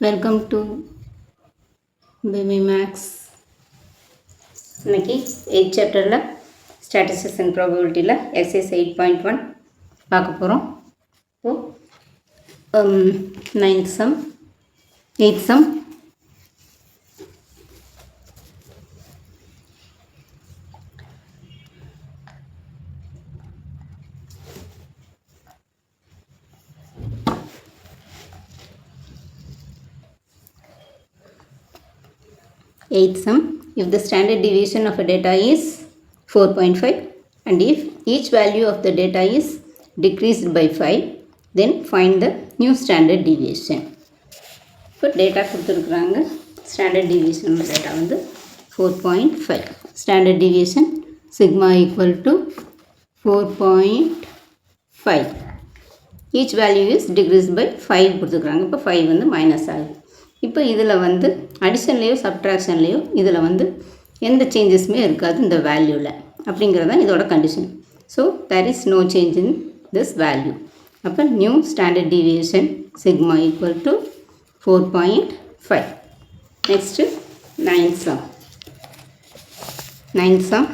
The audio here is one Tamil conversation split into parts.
Welcome to baby maths. இன்னைக்கு 8th சாப்டரில் ஸ்டாட்டிஸ்டிக்ஸ் அண்ட் ப்ராபபிலிட்டியில் எக்ஸசைஸ் 8.1 பார்க்க போகிறோம். இப்போது 9th sum 8th sum Eighth sum, if the standard deviation of a data is 4.5 and if each value of the data is decreased by 5, then find the new standard deviation. இப்போ டேட்டா கொடுத்துருக்குறாங்க. ஸ்டாண்டர்ட் டிவியேஷன் டேட்டா வந்து 4.5. Standard deviation sigma equal to 4.5. Each value is decrease by 5 கொடுத்துருக்குறாங்க. இப்போ 5 வந்து மைனஸ் ஆகுது. இப்போ இதில் வந்து அடிஷன்லேயோ சப்ட்ராக்ஷன்லேயோ இதில் வந்து எந்த சேஞ்சஸுமே இருக்காது இந்த வேல்யூவில், அப்படிங்கிறது தான் இதோட condition. So there is no change in this value. அப்போ new standard deviation sigma equal to 4.5. Next ninth sum,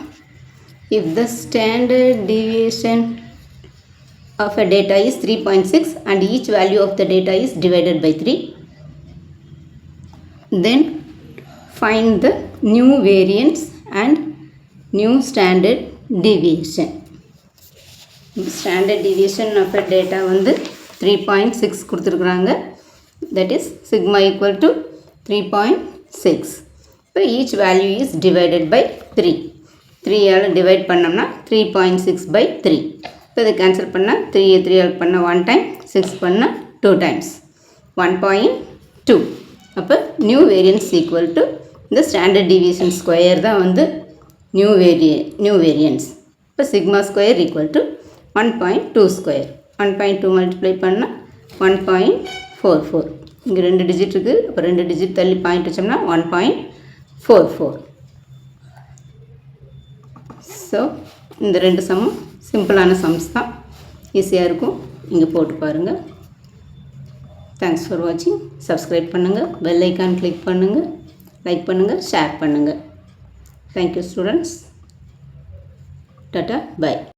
if the standard deviation of a data is 3.6 and each value of the data is divided by 3, then find the new variance and new standard deviation. Standard deviation of a data வந்து 3.6 கொடுத்துருக்குறாங்க. that is sigma equal to 3.6. இப்போ each value is divided by 3. 3ஆல் divide பண்ணோம்னா 3.6 by 3. இப்போ இதை கேன்சல் பண்ணால் 3ஆல் பண்ண 1 time, 6 பண்ண 2 times, 1.2. அப்போ நியூ வேரியன்ஸ் ஈக்குவல் டு இந்த ஸ்டாண்டர்ட் டிவியேஷன் ஸ்கொயர் தான் வந்து நியூ வேரியன்ஸ். இப்போ sigma square equal to 1.2 square. 1.2 multiply பண்ணால் 1.44. இங்கே 2 டிஜிட் இருக்குது. அப்போ 2 டிஜிட் தள்ளி பாயிண்ட் வச்சோம்னா 1.44. ஸோ இந்த 2 சம்மும் சிம்பிளான சம்ஸ் தான், ஈஸியாக இருக்கும். இங்கே போட்டு பாருங்கள். தேங்க்ஸ் ஃபார் வாட்சிங். சப்ஸ்கிரைப் பண்ணுங்கள், பெல் ஐக்கான் கிளிக் பண்ணுங்கள், லைக் பண்ணுங்கள், ஷேர் பண்ணுங்கள். Thank you students. Tata, by.